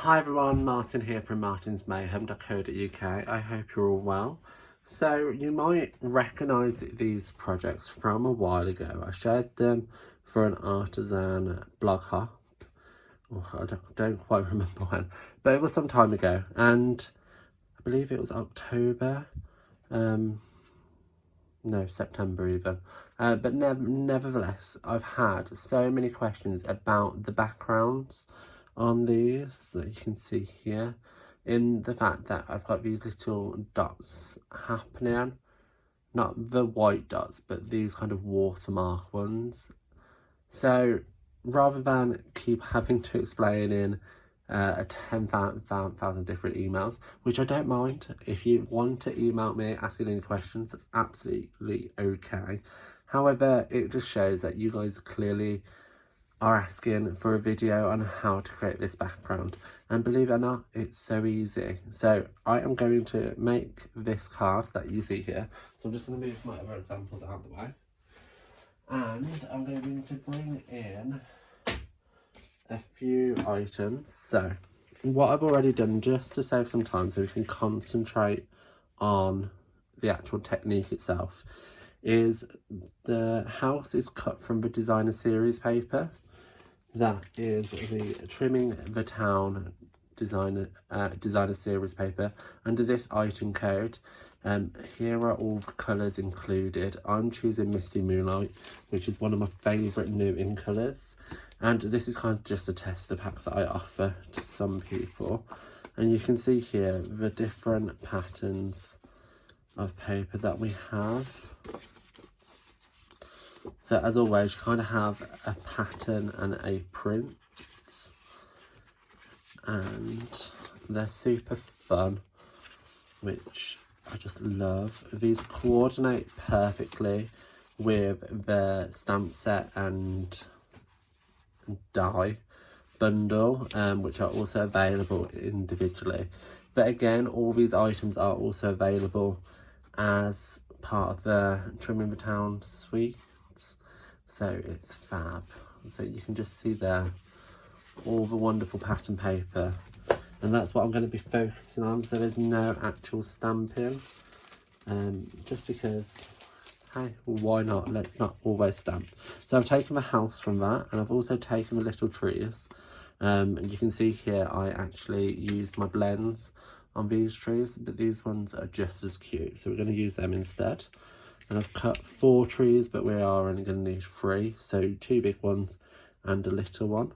Hi everyone, Martin here from martinsmayhem.co.uk. I hope you're all well. So you might recognise these projects from a while ago. I shared them for an artisan blog hop. Oh, I don't quite remember when, but it was some time ago, and I believe it was October, no, September even. But nevertheless, I've had so many questions about the backgrounds on these that you can see here, in the fact that I've got these little dots happening, not the white dots, but these kind of watermark ones. So rather than keep having to explain in 10,000 different emails, which I don't mind. If you want to email me asking any questions, that's absolutely okay. However, it just shows that you guys clearly are asking for a video on how to create this background, and believe it or not, it's so easy. So I am going to make this card that you see here. So I'm just going to move my other examples out of the way, and I'm going to bring in a few items. So what I've already done, just to save some time so we can concentrate on the actual technique itself, is the house is cut from the designer series paper. That is the Trimming the Town designer series paper under this item code. Here are all the colours included. I'm choosing Misty Moonlight, which is one of my favourite new in colours, and this is kind of just a tester pack that I offer to some people. And you can see here the different patterns of paper that we have. So as always, you kind of have a pattern and a print, and they're super fun, which I just love. These coordinate perfectly with the stamp set and die bundle, which are also available individually. But again, all these items are also available as part of the Trimming the Town suite. So it's fab. So you can just see there all the wonderful pattern paper, and that's what I'm going to be focusing on. So there's no actual stamping, just because, hey, why not? Let's not always stamp. So I've taken the house from that, and I've also taken the little trees. And you can see here I actually used my blends on these trees, but these ones are just as cute, so we're going to use them instead. And I've cut 4 trees, but we are only going to need 3, so 2 big ones and a little one.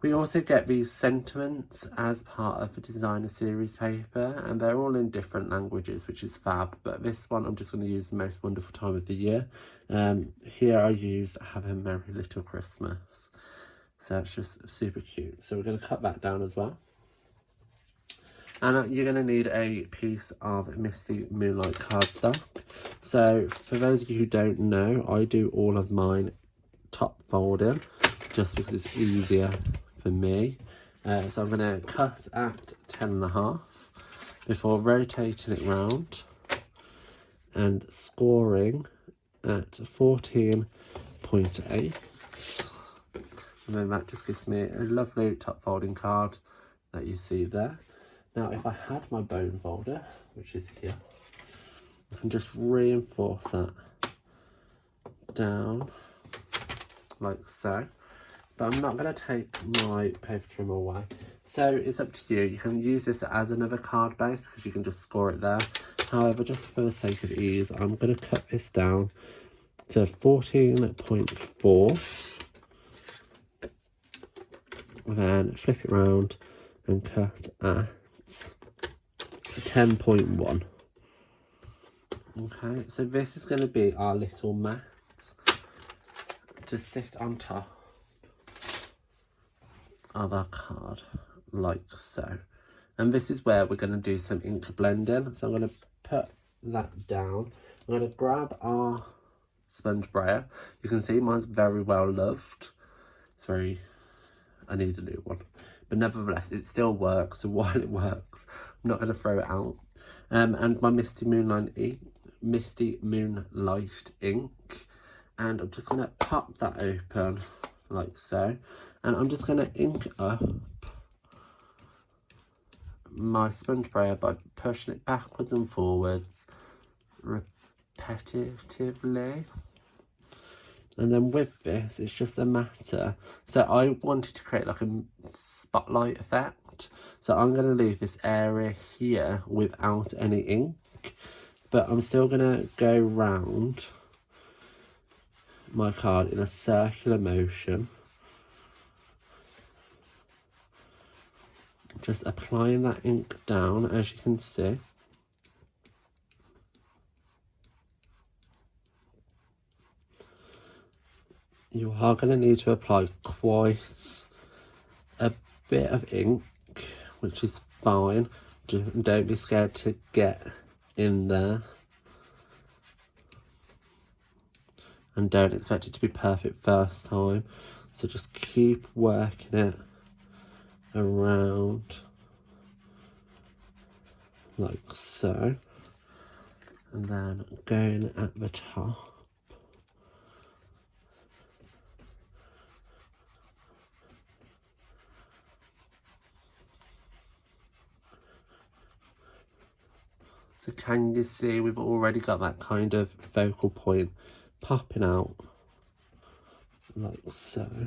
We also get these sentiments as part of the designer series paper, and they're all in different languages, which is fab. But this one I'm just going to use the most wonderful time of the year. Here I use Have a Merry Little Christmas. So that's just super cute. So we're going to cut that down as well. And you're going to need a piece of Misty Moonlight cardstock. So for those of you who don't know, I do all of mine top folding just because it's easier for me. So I'm going to cut at 10.5 before rotating it round and scoring at 14.8. And then that just gives me a lovely top folding card that you see there. Now, if I had my bone folder, which is here, I can just reinforce that down like so. But I'm not going to take my paper trimmer away. So it's up to you. You can use this as another card base because you can just score it there. However, just for the sake of ease, I'm going to cut this down to 14.4. Then flip it around and cut at 10.1. Okay, so this is going to be our little mat to sit on top of our card, like so. And this is where we're going to do some ink blending. So I'm going to put that down. I'm going to grab our Sponge Brayer. You can see mine's very well loved. It's very, I need a new one. But nevertheless, it still works. So while it works, I'm not going to throw it out. And my Misty Moonlight Ink. And I'm just going to pop that open like so. And I'm just going to ink up my sponge brayer by pushing it backwards and forwards repetitively. And then with this, it's just a matter. So I wanted to create like a spotlight effect. So I'm going to leave this area here without any ink. But I'm still going to go round my card in a circular motion. Just applying that ink down, as you can see. You are going to need to apply quite a bit of ink, which is fine. Don't be scared to get in there. And don't expect it to be perfect first time. So just keep working it around like so. And then going at the top. So can you see we've already got that kind of focal point popping out like so.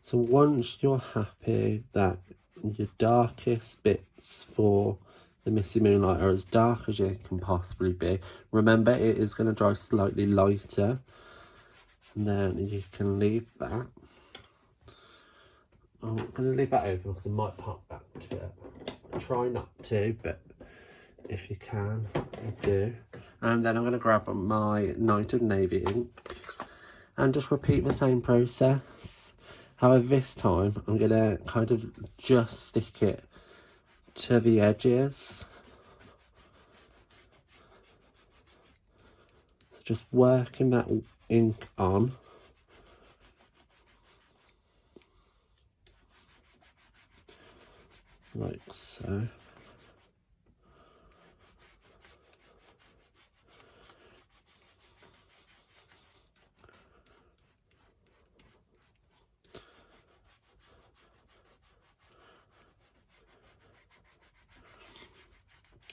So once you're happy that your darkest bits for the Misty Moonlight are as dark as you can possibly be, remember it is going to dry slightly lighter, and then you can leave that. I'm going to leave that open because I might pop back to it. Try not to, but if you can, do. And then I'm going to grab my Night of Navy ink and just repeat the same process. However, this time I'm going to kind of just stick it to the edges. So just working that ink on. Like so.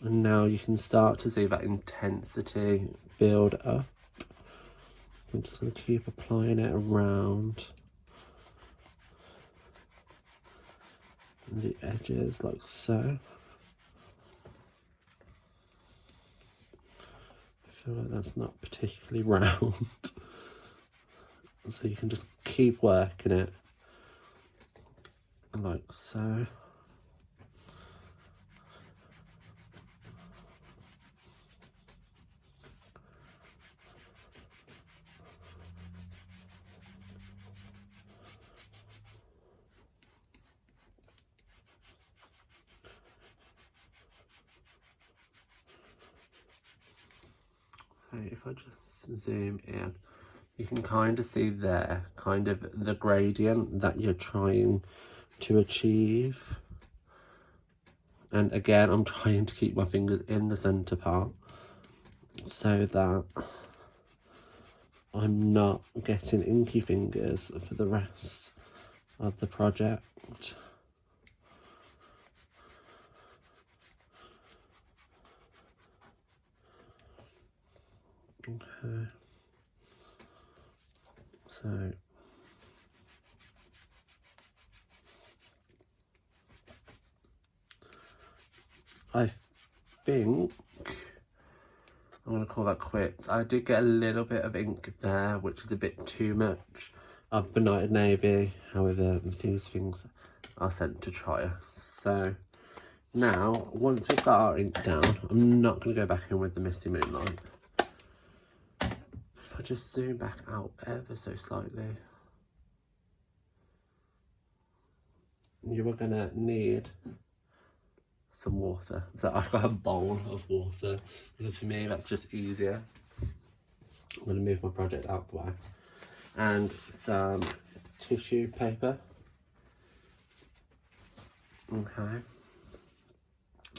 And now you can start to see that intensity build up. I'm just going to keep applying it around the edges like so. I feel like that's not particularly round. So you can just keep working it like so. So if I just zoom in, you can kind of see there, kind of the gradient that you're trying to achieve. And again, I'm trying to keep my fingers in the center part so that I'm not getting inky fingers for the rest of the project. Okay. So I think I'm going to call that quits. I did get a little bit of ink there, which is a bit too much of the Night of Navy. However, these things are sent to try us. So now, once we've got our ink down, I'm not going to go back in with the Misty Moonlight. If I just zoom back out ever so slightly, you are going to need some water. So I've got a bowl of water because for me that's just easier. I'm going to move my project out the way. And some tissue paper. Okay.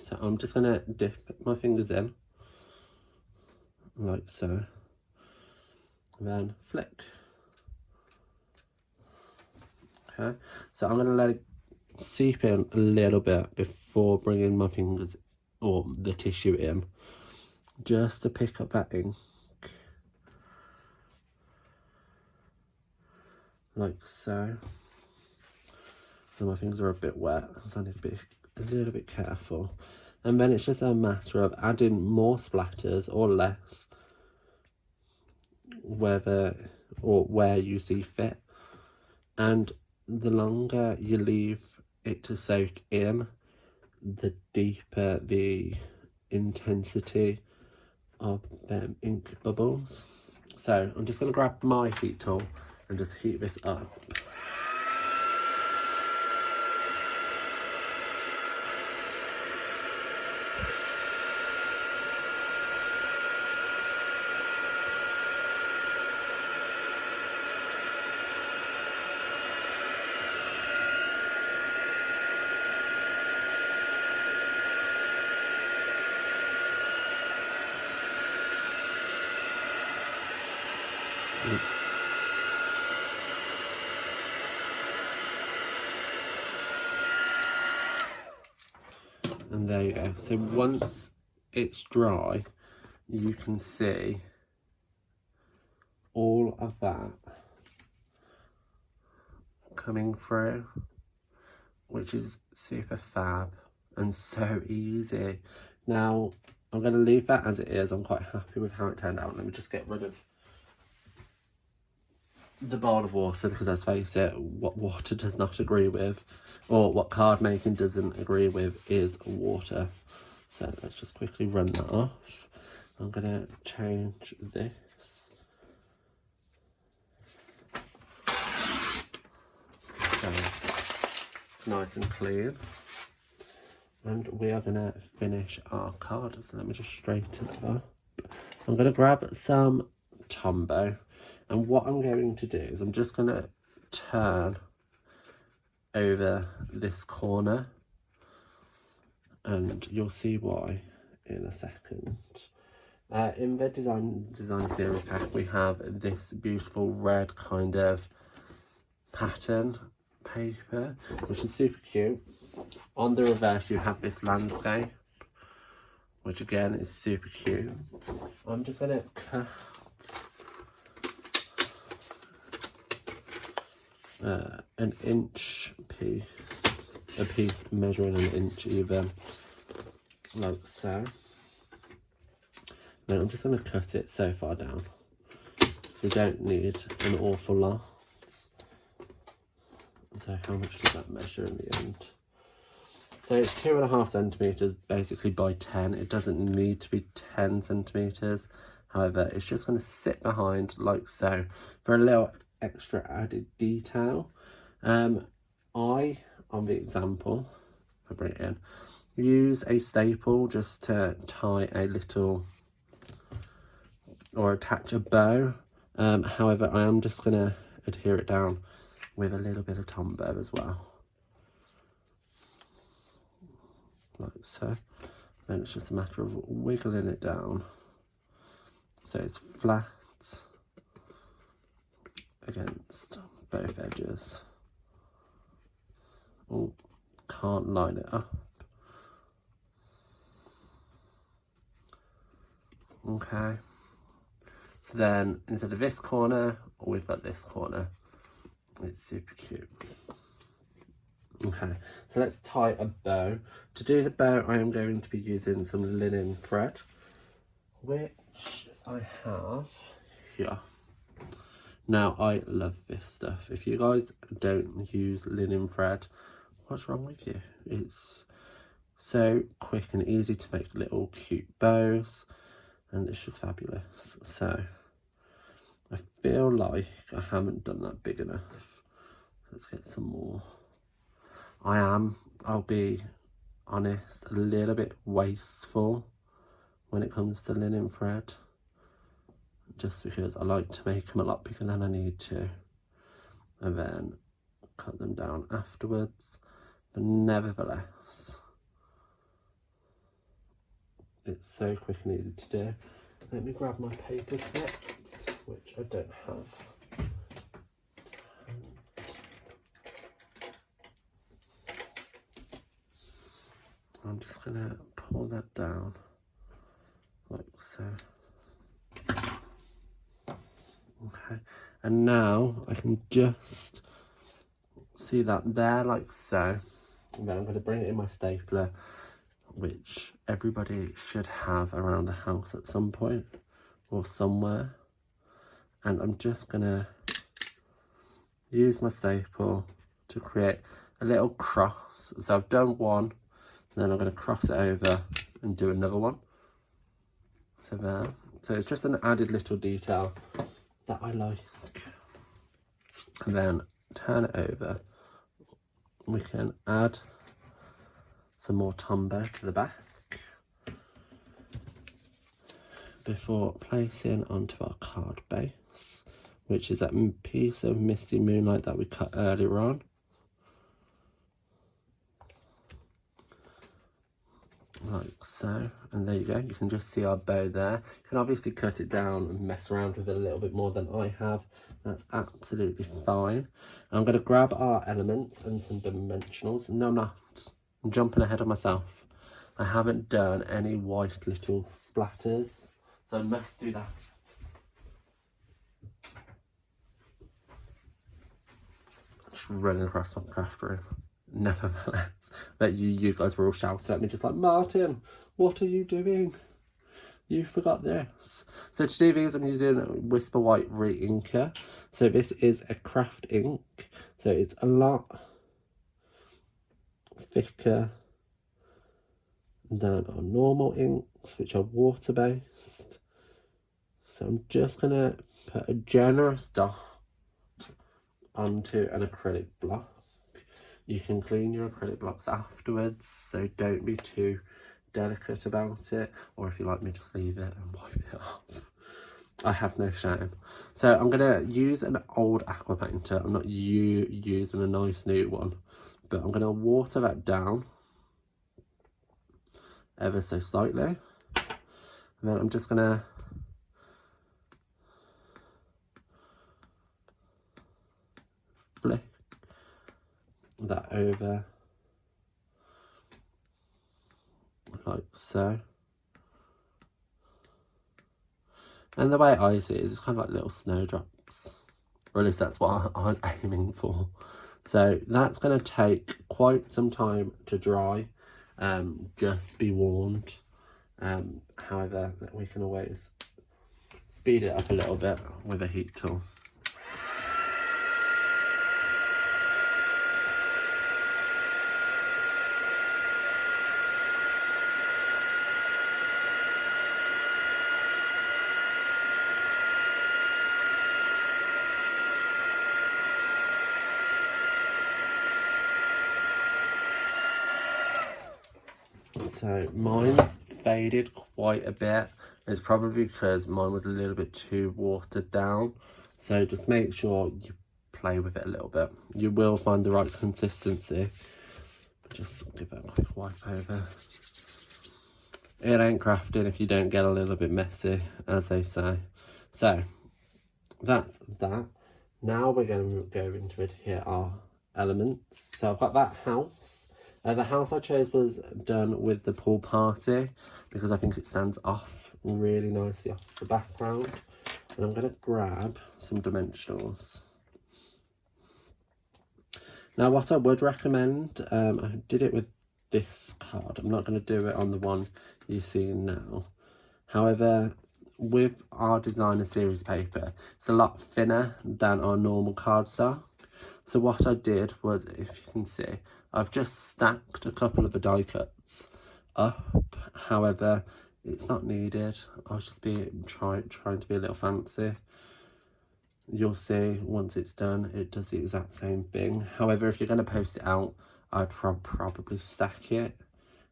So I'm just going to dip my fingers in like so, and then flick. Okay, so I'm going to let it seep in a little bit before bringing my fingers or the tissue in, just to pick up that ink, like so. So my fingers are a bit wet, so I need to be a little bit careful. And then it's just a matter of adding more splatters or less, whether or where you see fit. And the longer you leave it to soak in, the deeper the intensity of them ink bubbles. So I'm just going to grab my heat tool and just heat this up. And there you go. So once it's dry, you can see all of that coming through, which is super fab and so easy. Now I'm going to leave that as it is. I'm quite happy with how it turned out. Let me just get rid of the bowl of water, because let's face it, what water does not agree with, or what card making doesn't agree with, is water. So let's just quickly run that off. I'm going to change this. So it's nice and clean. And we are going to finish our card. So let me just straighten it up. I'm going to grab some Tombow. And what I'm going to do is I'm just going to turn over this corner. And you'll see why in a second. In the design series pack, we have this beautiful red kind of pattern paper, which is super cute. On the reverse, you have this landscape, which again is super cute. I'm just going to cut an inch piece, a piece measuring an inch even, like so. Then I'm just going to cut it so far down, so we don't need an awful lot. So how much does that measure in the end? So it's 2.5 centimetres basically by 10. It doesn't need to be 10 centimetres. However, it's just going to sit behind like so for a little extra added detail. On the example, if I bring it in, use a staple just to tie a little or attach a bow. However, I am just going to adhere it down with a little bit of Tombow as well, like so. Then it's just a matter of wiggling it down so it's flat against both edges. Oh, can't line it up. Okay, so then instead of this corner, we've got this corner. It's super cute. Okay, so let's tie a bow. To do the bow, I am going to be using some linen thread, which I have here. Now, I love this stuff. If you guys don't use linen thread, what's wrong with you? It's so quick and easy to make little cute bows, and it's just fabulous. So I feel like I haven't done that big enough. Let's get some more. I'll be honest, a little bit wasteful when it comes to linen thread, just because I like to make them a lot bigger than I need to, and then cut them down afterwards. But nevertheless, it's so quick and easy to do. Let me grab my paper snips, which I don't have. I'm just going to pull that down like so. Okay, and now I can just see that there like so. And then I'm going to bring it in my stapler, which everybody should have around the house at some point or somewhere. And I'm just going to use my staple to create a little cross. So I've done one, then I'm going to cross it over and do another one. So there. So it's just an added little detail that I like. And then turn it over. We can add some more Tombow to the back before placing onto our card base, which is that piece of Misty Moonlight that we cut earlier on. Like so, and there you go. You can just see our bow there. You can obviously cut it down and mess around with it a little bit more than I have. That's absolutely fine. I'm going to grab our elements and some dimensionals. No, I'm not. I'm jumping ahead of myself. I haven't done any white little splatters, so I must do that. Just running across my craft room. Nevertheless, that you guys were all shouting at me just like, Martin, what are you doing? You forgot this. So to do these, I'm using Whisper White Re-Inker. So this is a craft ink. So it's a lot thicker than our normal inks, which are water-based. So I'm just going to put a generous dot onto an acrylic block. You can clean your acrylic blocks afterwards, so don't be too delicate about it, or if you like me, just leave it and wipe it off. I have no shame. So I'm going to use an old aqua painter. I'm not using a nice new one, but I'm going to water that down ever so slightly, and then I'm just going to flick that over like so. And the way I see it is it's kind of like little snowdrops, or at least that's what I was aiming for. So that's going to take quite some time to dry, just be warned. However, we can always speed it up a little bit with a heat tool. So mine's faded quite a bit. It's probably because mine was a little bit too watered down. So just make sure you play with it a little bit. You will find the right consistency. Just give it a quick wipe over. It ain't crafting if you don't get a little bit messy, as they say. So that's that. Now we're going to go into it. Here are elements. So I've got that house. The house I chose was done with the pool party because I think it stands off really nicely off the background. And I'm going to grab some dimensionals. Now what I would recommend, I did it with this card. I'm not going to do it on the one you see now. However, with our designer series paper, it's a lot thinner than our normal cardstock. So what I did was, if you can see, I've just stacked a couple of the die cuts up. However, it's not needed. I was just trying to be a little fancy. You'll see once it's done, it does the exact same thing. However, if you're going to post it out, I'd probably stack it.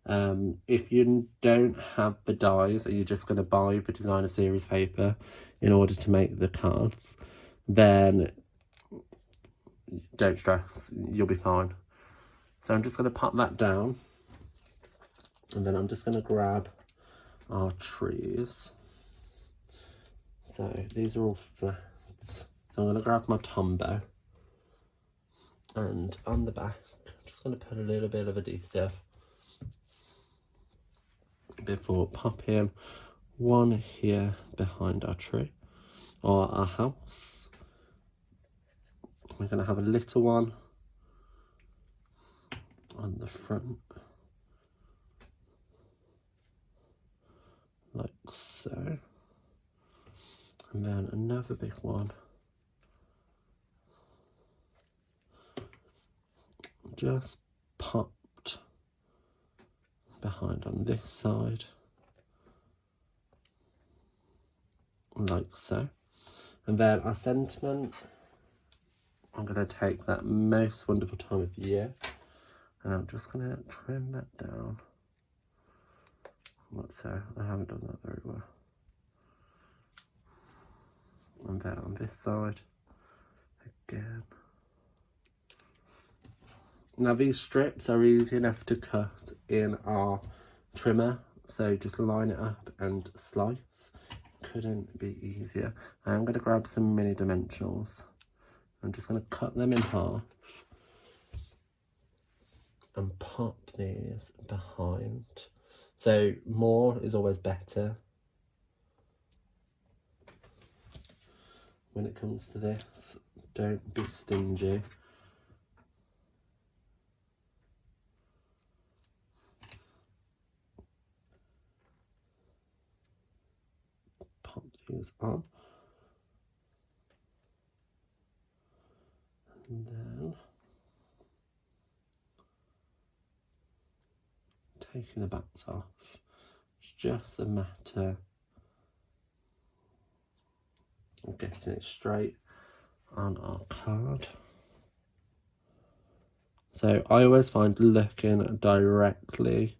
If you don't have the dies and you're just going to buy the designer series paper in order to make the cards, then don't stress, you'll be fine. So I'm just going to pop that down, and then I'm just going to grab our trees. So these are all flat. So I'm going to grab my Tombow, and on the back I'm just going to put a little bit of adhesive before popping one here behind our tree or our house. We're going to have a little one on the front, like so, and then another big one just popped behind on this side, like so. And then our sentiment, I'm going to take that most wonderful time of year and I'm just going to trim that down, like so. I haven't done that very well. And then on this side again. Now these strips are easy enough to cut in our trimmer, so just line it up and slice. Couldn't be easier. I'm going to grab some mini dimensionals. I'm just going to cut them in half and pop these behind. So more is always better when it comes to this. Don't be stingy. Pop these on. And then taking the backs off. It's just a matter of getting it straight on our card. So I always find looking directly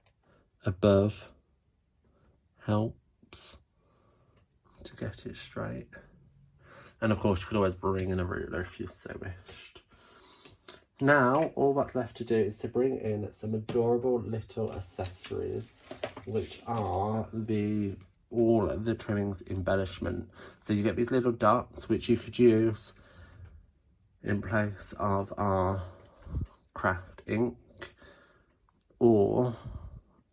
above helps to get it straight. And of course you could always bring in a ruler if you so wished. Now all that's left to do is to bring in some adorable little accessories, which are all the Trimmings Embellishment. So you get these little dots which you could use in place of our craft ink, or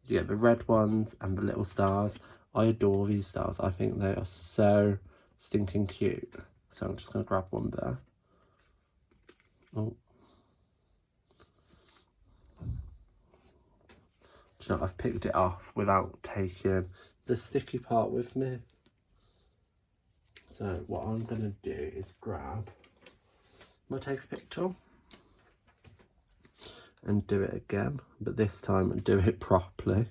you get the red ones and the little stars. I adore these stars. I think they are so stinking cute. So I'm just going to grab one there. Oh. Do you know, I've picked it off without taking the sticky part with me. So what I'm going to do is grab my Take a Pic tool and do it again, but this time do it properly.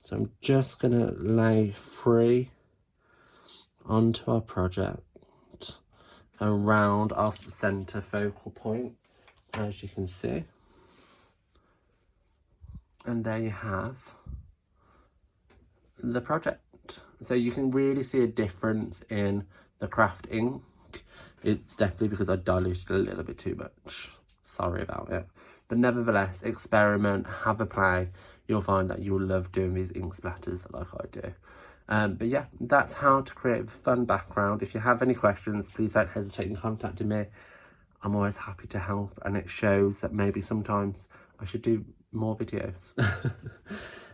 So I'm just going to lay 3 onto our project around our centre focal point, as you can see. And there you have the project. So you can really see a difference in the craft ink. It's definitely because I diluted a little bit too much. Sorry about it. But nevertheless, experiment, have a play. You'll find that you'll love doing these ink splatters like I do. But yeah, that's how to create a fun background. If you have any questions, please don't hesitate in contacting me. I'm always happy to help, and it shows that maybe sometimes I should do more videos.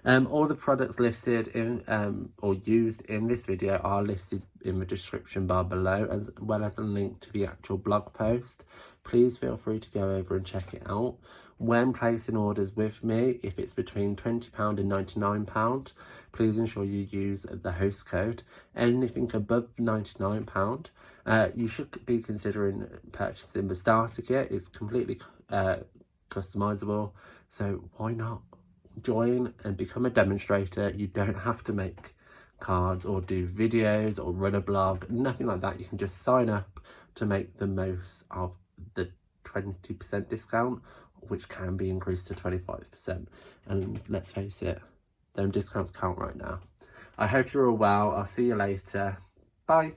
All the products listed in or used in this video are listed in the description bar below, as well as a link to the actual blog post. Please feel free to go over and check it out. When placing orders with me, if it's between £20 and £99, please ensure you use the host code. Anything above £99, you should be considering purchasing the starter kit. It's completely customizable, so why not join and become a demonstrator? You don't have to make cards or do videos or run a blog, nothing like that. You can just sign up to make the most of the 20% discount, which can be increased to 25%. And let's face it, them discounts count right now. I hope you're all well. I'll see you later. Bye.